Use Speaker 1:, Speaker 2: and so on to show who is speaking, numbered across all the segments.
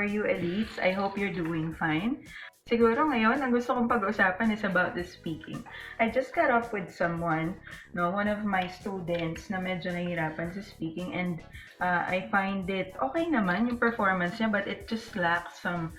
Speaker 1: are you, elites? I hope you're doing fine. Siguro ngayon, ang gusto kong pag-usapan is about the speaking. I just got off with someone, one of my students na medyo nahihirapan sa speaking, and I find it okay naman yung performance niya, but it just lacks some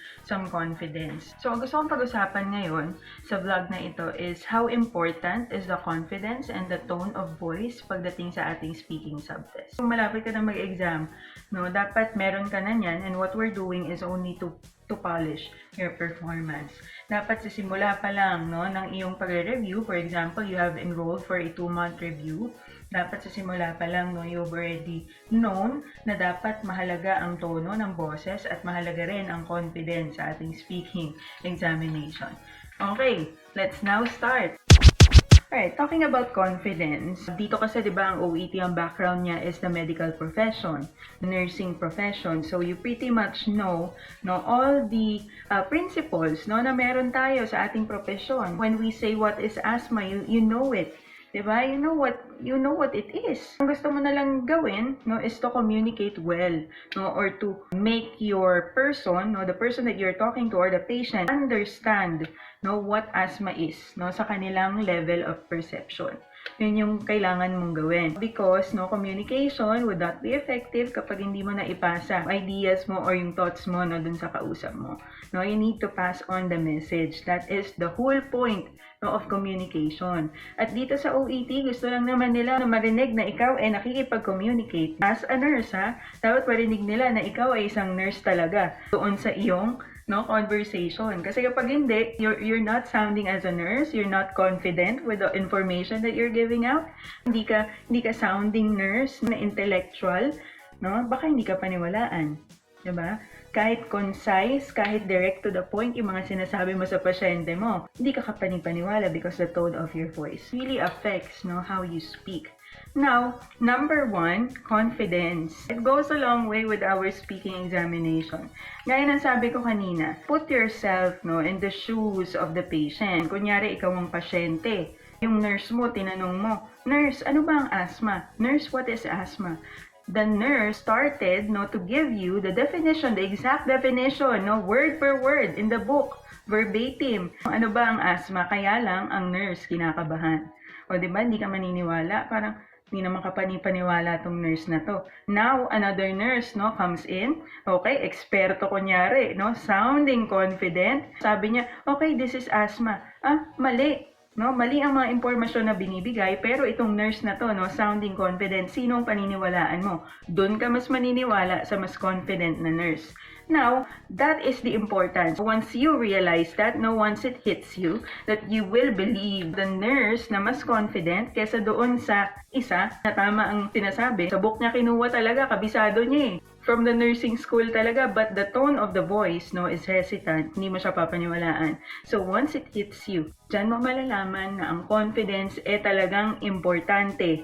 Speaker 1: confidence. So, ang gusto kong pag-usapan ngayon sa vlog na ito is how important is the confidence and the tone of voice pagdating sa ating speaking subtest. Kung malapit ka na mag-exam, dapat meron ka na yan, and what we're doing is only to polish your performance. Dapat sa simula pa lang ng iyong pagre-review, for example, you have enrolled for a 2-month review, dapat sa simula pa lang you've already known na dapat mahalaga ang tono ng boses at mahalaga rin ang confidence sa ating speaking examination. Okay, let's now start. Alright, talking about confidence, dito kasi diba ang OET, ang background niya is the medical profession, nursing profession. So you pretty much know all the principles na meron tayo sa ating profession. When we say what is asthma, you know it. Diba? You know what it is. Ang gusto mo na lang gawin is to communicate well, or to make your person, the person that you're talking to or the patient understand what asthma is, sa kanilang level of perception. Yun yung kailangan mong gawin. Because communication would not be effective kapag hindi mo na ipasa ideas mo or yung thoughts mo dun sa kausap mo. You need to pass on the message. That is the whole point of communication. At dito sa OET, gusto lang naman nila na marinig na ikaw ay nakikipag-communicate. As a nurse, dapat marinig nila na ikaw ay isang nurse talaga doon sa iyong conversation. Kasi kapag hindi, you're not sounding as a nurse, you're not confident with the information that you're giving out, hindi ka sounding nurse na intellectual, baka hindi ka paniwalaan. Diba? Kahit concise, kahit direct to the point yung mga sinasabi mo sa pasyente mo, hindi ka kapanipaniwala because the tone of your voice really affects how you speak. Now, number 1, confidence. It goes a long way with our speaking examination. Gaya ng sabi ko kanina, put yourself in the shoes of the patient. Kunyari, ikaw ang pasyente. Yung nurse mo, tinanong mo, "Nurse, ano ba ang asthma? Nurse, what is asthma?" The nurse started to give you the definition, the exact definition, word per word in the book, verbatim. Ano ba ang asthma? Kaya lang ang nurse kinakabahan. O diba, hindi ka maniniwala, parang hindi naman kapani-paniwala tong nurse na to. Now, another nurse comes in, okay, eksperto kunyari, sounding confident. Sabi niya, okay, this is asthma. Mali. Mali ang mga impormasyon na binibigay, pero itong nurse na to, sounding confident, sinong paniniwalaan mo? Doon ka mas maniniwala sa mas confident na nurse. Now, that is the importance. Once you realize that, once it hits you, that you will believe the nurse na mas confident kesa doon sa isa na tama ang sinasabi. Sa book niya kinuha talaga, kabisado niya from the nursing school talaga, but the tone of the voice is hesitant, hindi mo siya papaniwalaan. So once it hits you, dyan mo malalaman na ang confidence talagang importante.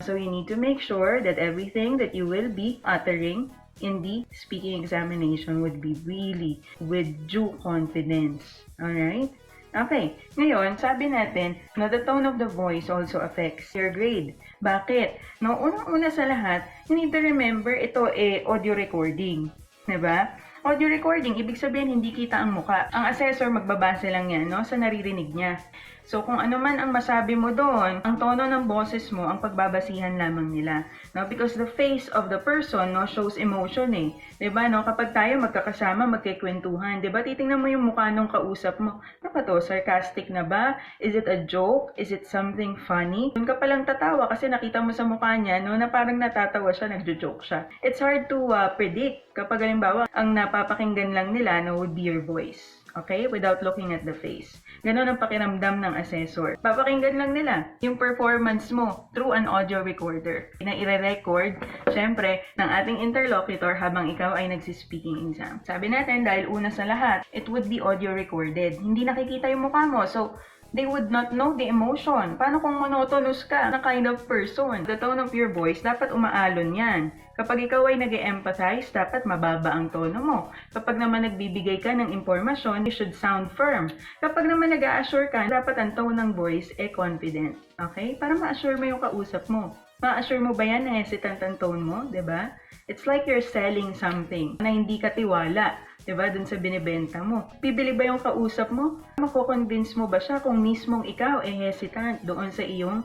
Speaker 1: So you need to make sure that everything that you will be uttering in the speaking examination would be really with due confidence. Alright? Okay, ngayon, sabi natin na the tone of the voice also affects your grade. Bakit? Unang-una sa lahat, you need to remember ito audio recording. Diba? Audio recording, ibig sabihin hindi kita ang muka. Ang assessor magbabase lang yan sa naririnig niya. So kung ano man ang masabi mo doon, ang tono ng boses mo ang pagbabasihan lamang nila. Because the face of the person shows emotion Diba? Kapag tayo magkakasama, magkikwentuhan, diba? Titingnan mo yung mukha ng kausap mo. Ano ba to? Sarcastic na ba? Is it a joke? Is it something funny? Doon ka palang tatawa kasi nakita mo sa mukha niya na parang natatawa siya, nagjo-joke siya. It's hard to predict kapag halimbawa ang napapakinggan lang nila would be your voice. Okay? Without looking at the face. Ganon ang pakiramdam ng assessor. Papakinggan lang nila yung performance mo through an audio recorder na ire-record, syempre, ng ating interlocutor habang ikaw ay nagsi-speaking exam. Sabi natin, dahil una sa lahat, it would be audio recorded. Hindi nakikita yung mukha mo. So, they would not know the emotion. Paano kung monotonous ka na kind of person? The tone of your voice, dapat umaalon yan. Kapag ikaw ay nag-e-empathize, dapat mababa ang tono mo. Kapag naman nagbibigay ka ng impormasyon, you should sound firm. Kapag naman nag-a-assure ka, dapat ang tone ng voice confident. Okay? Para ma-assure mo yung kausap mo. Ma-assure mo ba yan na hesitant ang tone mo, 'di ba? It's like you're selling something na hindi ka tiwala, 'di ba, dun sa binibenta mo. Bibili ba yung kausap mo? Mako-convince mo ba siya kung mismong ikaw hesitant doon sa iyong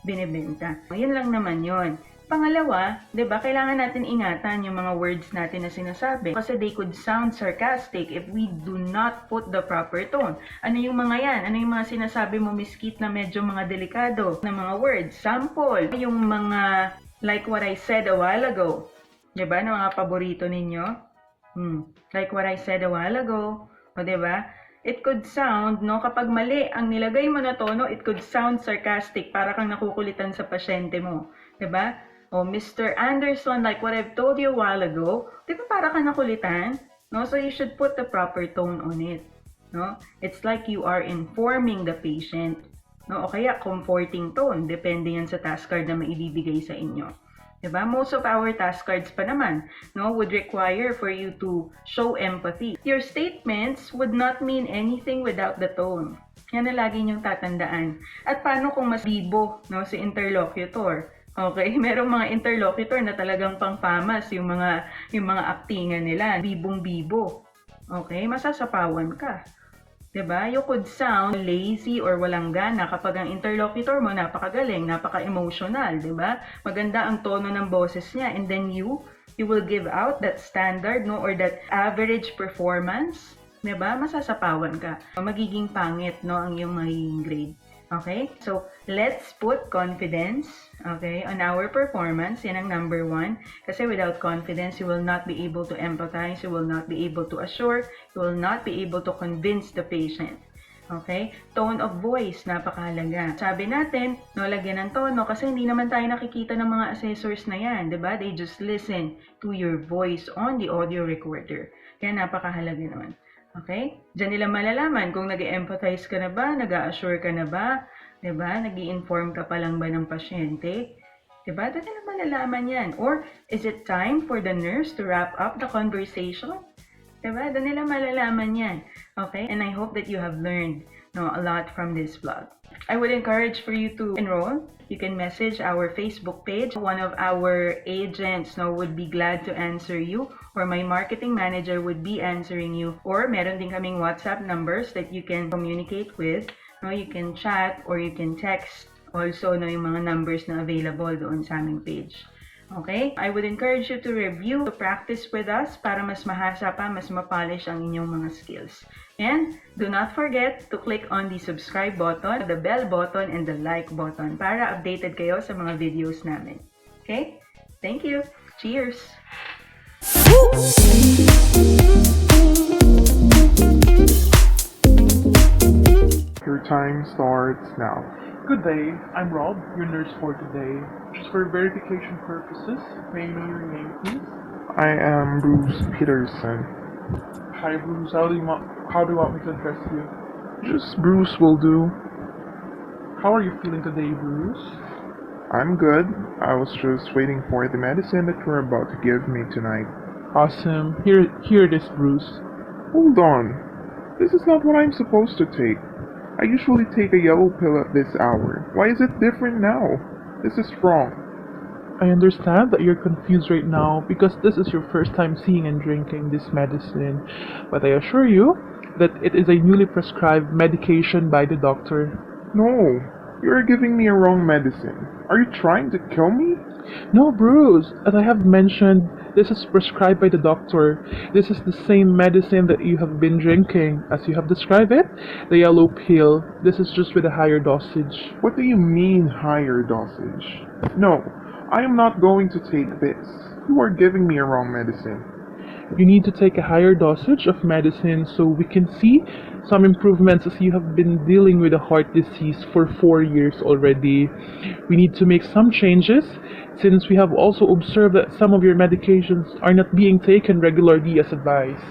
Speaker 1: binibenta? Yun lang naman yon. Pangalawa, 'di ba, kailangan natin ingatan yung mga words natin na sinasabi kasi they could sound sarcastic if we do not put the proper tone. Ano yung mga yan? Ano yung mga sinasabi mo, Miss Kit, na medyo mga delikado na mga words? Sample, yung mga like what I said a while ago. 'Di ba? Na mga paborito ninyo? Like what I said a while ago. O 'di ba? It could sound, no, kapag mali ang nilagay mo na tono, it could sound sarcastic, para kang nakukulitan sa pasyente mo. 'Di ba? Oh, Mr. Anderson, like what I've told you a while ago, di ba para ka nakulitan? No? So you should put the proper tone on it. No? It's like you are informing the patient. No? O kaya comforting tone, depende yan sa task card na maibibigay sa inyo. Diba? Most of our task cards pa naman, no, would require for you to show empathy. Your statements would not mean anything without the tone. Yan na lagi niyong tatandaan. At paano kung mas bibo, no, si interlocutor? Okay, merong mga interlocutor na talagang pang-famas yung mga aktingan nila, bibong-bibo. Okay, masasapawan ka. 'Di ba? You could sound lazy or walang gana kapag ang interlocutor mo napakagaling, napaka-emotional, 'di ba? Maganda ang tono ng boses niya, and then you will give out that standard, no, or that average performance, 'di ba? Masasapawan ka. Magiging pangit, no, ang iyong magiging grade. Okay? So, let's put confidence, okay, on our performance. Yan ang number 1. Kasi without confidence, you will not be able to empathize, you will not be able to assure, you will not be able to convince the patient. Okay? Tone of voice, napakahalaga. Sabi natin, no, lagyan ng tono kasi hindi naman tayo nakikita ng mga assessors na yan, diba? They just listen to your voice on the audio recorder. Kaya napakahalaga naman. Okay? Diyan nila malalaman kung nag-empathize ka na ba, nag-assure ka na ba, diba? Nag-i-inform ka pa lang ba ng pasyente? Diba? Doon nila malalaman yan. Or, is it time for the nurse to wrap up the conversation? Diba? Doon nila malalaman yan. Okay? And I hope that you have learned, no, a lot from this vlog. I would encourage for you to enroll. You can message our Facebook page. One of our agents, no, would be glad to answer you, or my marketing manager would be answering you, or meron din kaming WhatsApp numbers that you can communicate with. No, you can chat or you can text also, no, yung mga numbers na available doon sa aming page. Okay? I would encourage you to review, to practice with us para mas mahasa pa, mas mapolish ang inyong mga skills. And do not forget to click on the subscribe button, the bell button, and the like button para updated kayo sa mga videos namin. Okay? Thank you. Cheers!
Speaker 2: Your time starts now.
Speaker 3: Good day, I'm Rob, your nurse for today. Just for verification purposes, may I know your name, please?
Speaker 2: I am Bruce Peterson.
Speaker 3: Hi, Bruce. How do you want me to address you?
Speaker 2: Just Bruce will do.
Speaker 3: How are you feeling today, Bruce?
Speaker 2: I'm good. I was just waiting for the medicine that you're about to give me tonight.
Speaker 3: Awesome. Here it is, Bruce.
Speaker 2: Hold on. This is not what I'm supposed to take. I usually take a yellow pill at this hour. Why is it different now? This is wrong.
Speaker 3: I understand that you're confused right now because this is your first time seeing and drinking this medicine. But I assure you that it is a newly prescribed medication by the doctor.
Speaker 2: No, you're giving me a wrong medicine. Are you trying to kill me?
Speaker 3: No, Bruce. As I have mentioned, this is prescribed by the doctor. This is the same medicine that you have been drinking. As you have described it, the yellow pill. This is just with a higher dosage.
Speaker 2: What do you mean higher dosage? No, I am not going to take this. You are giving me a wrong medicine.
Speaker 3: You need to take a higher dosage of medicine so we can see some improvements, as you have been dealing with a heart disease for 4 years already. We need to make some changes since we have also observed that some of your medications are not being taken regularly as advised.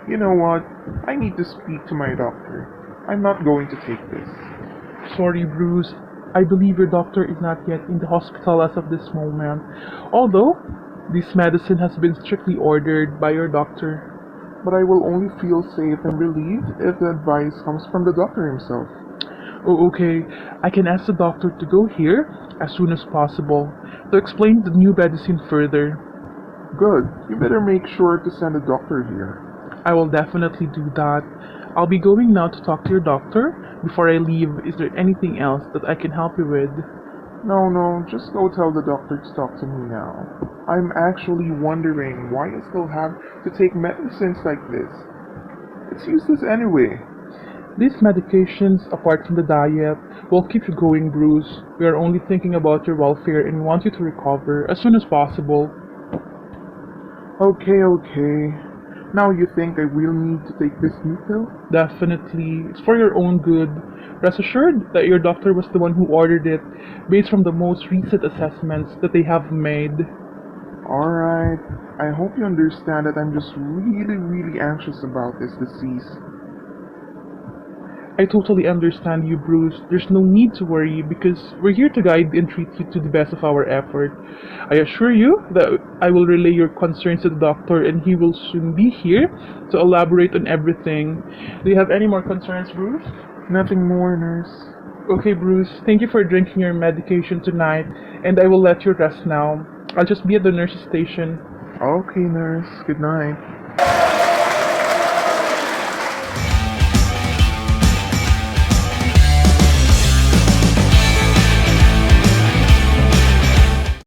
Speaker 2: You know what? I need to speak to my doctor. I'm not going to take this.
Speaker 3: Sorry, Bruce. I believe your doctor is not yet in the hospital as of this moment. Although, this medicine has been strictly ordered by your doctor.
Speaker 2: But I will only feel safe and relieved if the advice comes from the doctor himself.
Speaker 3: Oh, okay. I can ask the doctor to go here as soon as possible to explain the new medicine further.
Speaker 2: Good. You better make sure to send a doctor here.
Speaker 3: I will definitely do that. I'll be going now to talk to your doctor. Before I leave, is there anything else that I can help you with?
Speaker 2: No, just go tell the doctor to talk to me now. I'm actually wondering why I still have to take medicines like this. It's useless anyway.
Speaker 3: These medications, apart from the diet, will keep you going, Bruce. We are only thinking about your welfare and we want you to recover as soon as possible.
Speaker 2: Okay. Now you think I will need to take this new pill?
Speaker 3: Definitely. It's for your own good. Rest assured that your doctor was the one who ordered it based from the most recent assessments that they have made.
Speaker 2: Alright. I hope you understand that I'm just really anxious about this disease.
Speaker 3: I totally understand you, Bruce. There's no need to worry because we're here to guide and treat you to the best of our effort. I assure you that I will relay your concerns to the doctor and he will soon be here to elaborate on everything. Do you have any more concerns, Bruce?
Speaker 2: Nothing more, nurse.
Speaker 3: Okay, Bruce. Thank you for drinking your medication tonight and I will let you rest now. I'll just be at the nurse's station.
Speaker 2: Okay, nurse. Good night.